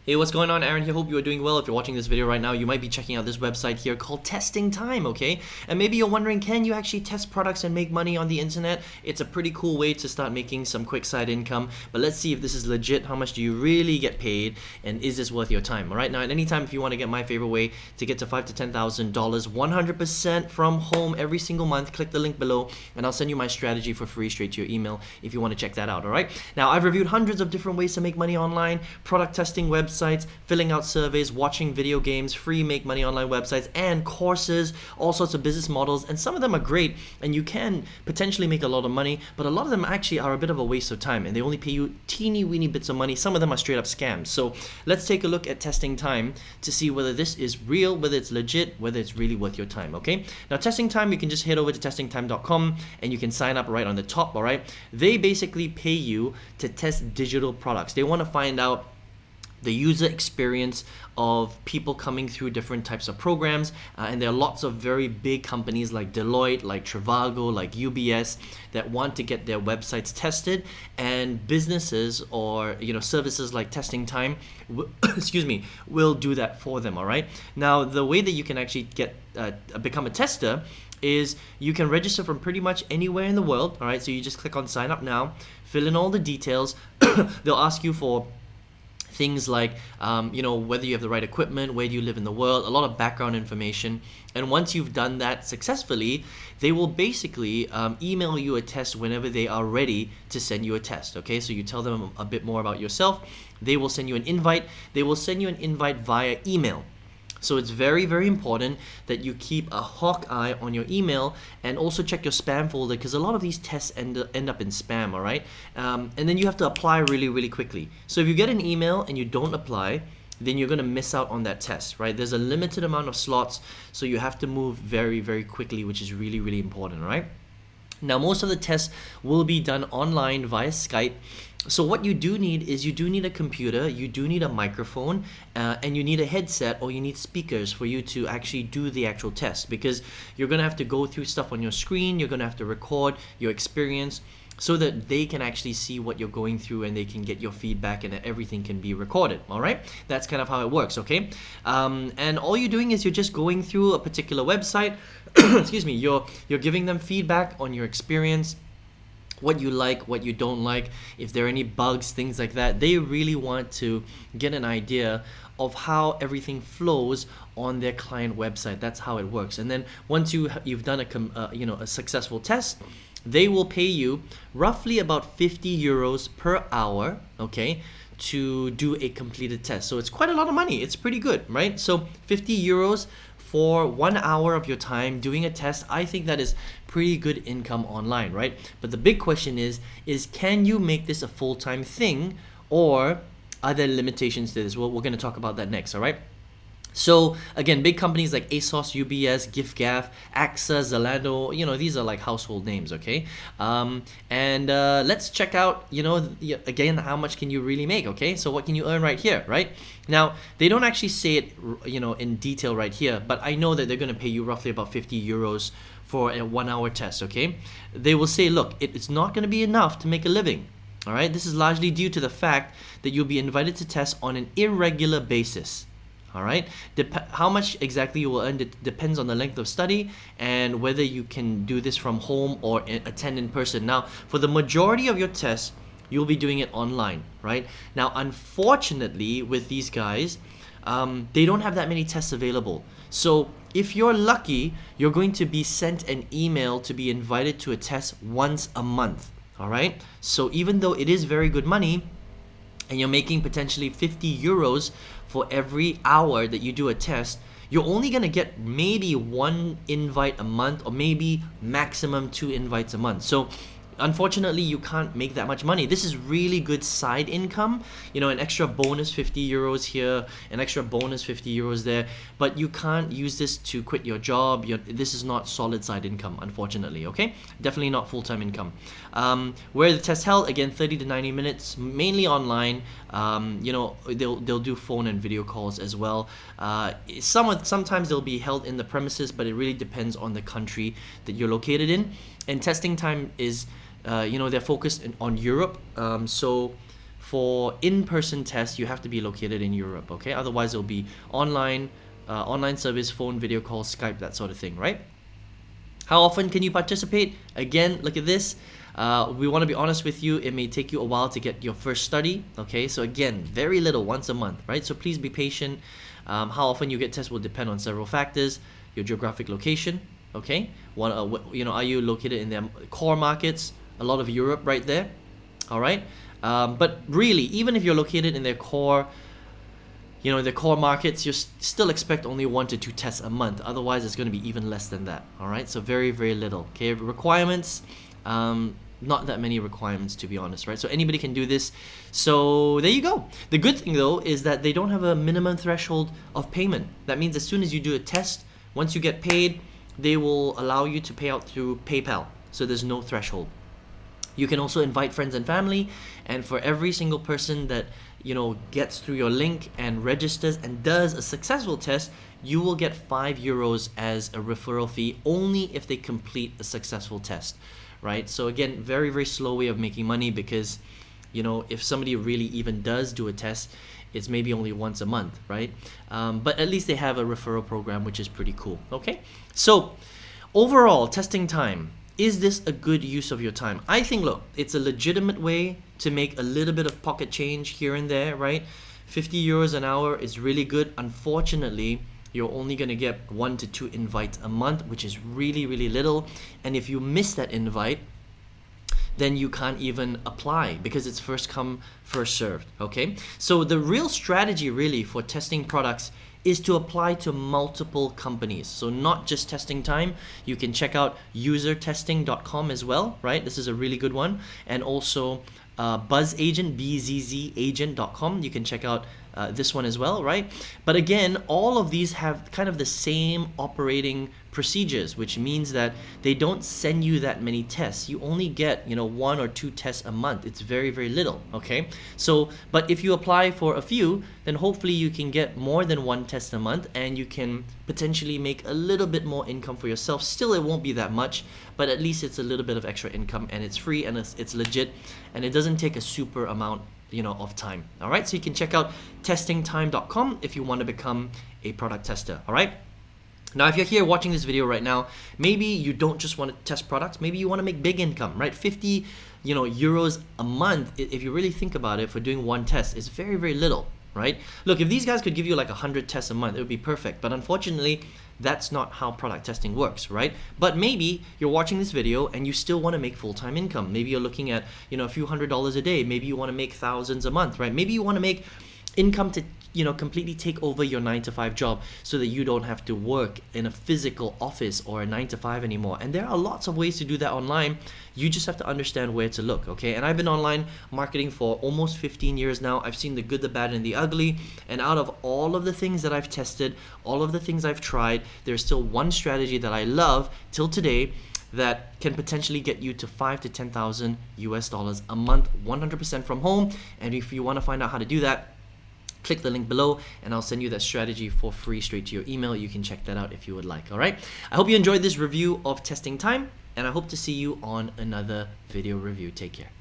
Hey, what's going on? Aaron here. Hope you are doing well. If you're watching this video right now, you might be checking out this website here called TestingTime, okay? And maybe you're wondering, can you actually test products and make money on the internet? It's a pretty cool way to start making some quick side income, but let's see if this is legit. How much do you really get paid, and is this worth your time? All right, now at any time, if you want to get my favorite way to get to $5,000 to $10,000 100% from home every single month, click the link below and I'll send you my strategy for free straight to your email if you want to check that out. All right, now I've reviewed hundreds of different ways to make money online: product testing websites, filling out surveys, watching video games, free make money online websites, and courses, all sorts of business models. And some of them are great and you can potentially make a lot of money, but a lot of them actually are a bit of a waste of time and they only pay you teeny weeny bits of money. Some of them are straight up scams. So let's take a look at TestingTime to see whether this is real, whether it's legit, whether it's really worth your time. Okay, now TestingTime, you can just head over to testingtime.com and you can sign up right on the top. All right, they basically pay you to test digital products. They want to find out the user experience of people coming through different types of programs, and there are lots of very big companies like Deloitte, like Trivago, like UBS that want to get their websites tested, and businesses or services like TestingTime excuse me, will do that for them. All right, now the way that you can actually get become a tester is you can register from pretty much anywhere in the world. All right, so you just click on sign up now, fill in all the details. They'll ask you for things like whether you have the right equipment, where do you live in the world, a lot of background information. And once you've done that successfully, they will basically email you a test whenever they are ready to send you a test. Okay, so you tell them a bit more about yourself, they will send you an invite. They will send you an invite via email. So it's very, very important that you keep a hawk eye on your email and also check your spam folder, because a lot of these tests end up in spam, all right? And then you have to apply really, really quickly. So if you get an email and you don't apply, then you're going to miss out on that test, right? There's a limited amount of slots, so you have to move very, very quickly, which is really, really important, right? Now, most of the tests will be done online via Skype. So what you do need is you do need a computer, you do need a microphone, and you need a headset, or you need speakers for you to actually do the actual test, because you're going to have to go through stuff on your screen, you're going to have to record your experience so that they can actually see what you're going through and they can get your feedback and everything can be recorded. All right, that's kind of how it works. Okay, and all you're doing is you're just going through a particular website. Excuse me, you're giving them feedback on your experience, what you like, what you don't like, if there are any bugs, things like that. They really want to get an idea of how everything flows on their client website. That's how it works. And then once you've done a successful test, they will pay you roughly about 50 euros per hour, okay, to do a completed test. So it's quite a lot of money. It's pretty good, right? So 50 euros for 1 hour of your time doing a test. I think that is pretty good income online, right? But the big question is can you make this a full-time thing, or are there limitations to this? Well, we're going to talk about that next, all right? So again, big companies like ASOS, UBS, giffgaff, AXA, Zalando, these are like household names, okay? Let's check out, again, how much can you really make, okay? So what can you earn right here, right? Now, they don't actually say it, in detail right here, but I know that they're going to pay you roughly about 50 euros for a 1 hour test, okay? They will say, look, it's not going to be enough to make a living. All right, this is largely due to the fact that you'll be invited to test on an irregular basis. All right, how much exactly you will earn depends on the length of study and whether you can do this from home or attend in person. Now, for the majority of your tests, you'll be doing it online, right? Now, unfortunately, with these guys, they don't have that many tests available. So if you're lucky, you're going to be sent an email to be invited to a test once a month. All right, so even though it is very good money, and you're making potentially 50 euros for every hour that you do a test, you're only going to get maybe 1 invite a month, or maybe maximum 2 invites a month. So unfortunately, you can't make that much money. This is really good side income, an extra bonus 50 euros here, an extra bonus 50 euros there, but you can't use this to quit your job. This is not solid side income, unfortunately, okay? Definitely not full-time income. Where the test held, again, 30 to 90 minutes, mainly online. They'll do phone and video calls as well. Sometimes they'll be held in the premises, but it really depends on the country that you're located in. And TestingTime is they're focused on Europe. So for in-person tests, you have to be located in Europe, okay? Otherwise, it'll be online, online service, phone, video call, Skype, that sort of thing, right? How often can you participate? Again, look at this. We want to be honest with you. It may take you a while to get your first study, okay? So again, very little, once a month, right? So please be patient. How often you get tests will depend on several factors. Your geographic location, okay? Are you located in their core markets? A lot of Europe right there, all right? But really, even if you're located in their core, the core markets, you still expect only 1 to 2 tests a month. Otherwise, it's going to be even less than that. All right, so very, very little. Okay, requirements, not that many requirements, to be honest, right? So anybody can do this. So there you go. The good thing though is that they don't have a minimum threshold of payment. That means as soon as you do a test, once you get paid, they will allow you to pay out through PayPal. So there's no threshold. You can also invite friends and family, and for every single person that gets through your link and registers and does a successful test, you will get €5 as a referral fee only if they complete a successful test, right? So again, very, very slow way of making money, because if somebody really even does do a test, it's maybe only once a month, right? But at least they have a referral program, which is pretty cool. Okay, so overall, testing time. Is this a good use of your time? I think, look, it's a legitimate way to make a little bit of pocket change here and there, right? €50 an hour is really good. Unfortunately, you're only going to get 1 to 2 invites a month, which is really, really little. And if you miss that invite, then you can't even apply because it's first come, first served, okay? So the real strategy really for testing products is to apply to multiple companies. So not just TestingTime. You can check out usertesting.com as well, right? This is a really good one. And also BuzzAgent, BZZagent.com. You can check out this one as well, right? But again, all of these have kind of the same operating procedures, which means that they don't send you that many tests. You only get 1 or 2 tests a month. It's very, very little, okay? So, but if you apply for a few, then hopefully you can get more than 1 test a month, and you can potentially make a little bit more income for yourself. Still, it won't be that much, but at least it's a little bit of extra income, and it's free, and it's legit, and it doesn't take a super amount of time. All right, so you can check out testingtime.com if you want to become a product tester. All right, now if you're here watching this video right now, maybe you don't just want to test products, maybe you want to make big income, right? 50 euros a month, if you really think about it, for doing 1 test is very, very little, right? Look, if these guys could give you like 100 tests a month, it would be perfect, but unfortunately that's not how product testing works, right? But maybe you're watching this video and you still want to make full-time income. Maybe you're looking at a few $100s a day. Maybe you want to make thousands a month, right? Maybe you want to make income to completely take over your 9-to-5 job so that you don't have to work in a physical office or a 9-to-5 anymore. And there are lots of ways to do that online. You just have to understand where to look, okay? And I've been online marketing for almost 15 years now. I've seen the good, the bad, and the ugly. And out of all of the things that I've tested, all of the things I've tried, there's still one strategy that I love till today that can potentially get you to $5,000 to $10,000 US a month, 100% from home. And if you want to find out how to do that, click the link below and I'll send you that strategy for free straight to your email. You can check that out if you would like. All right, I hope you enjoyed this review of Testing Time, and I hope to see you on another video review. Take care.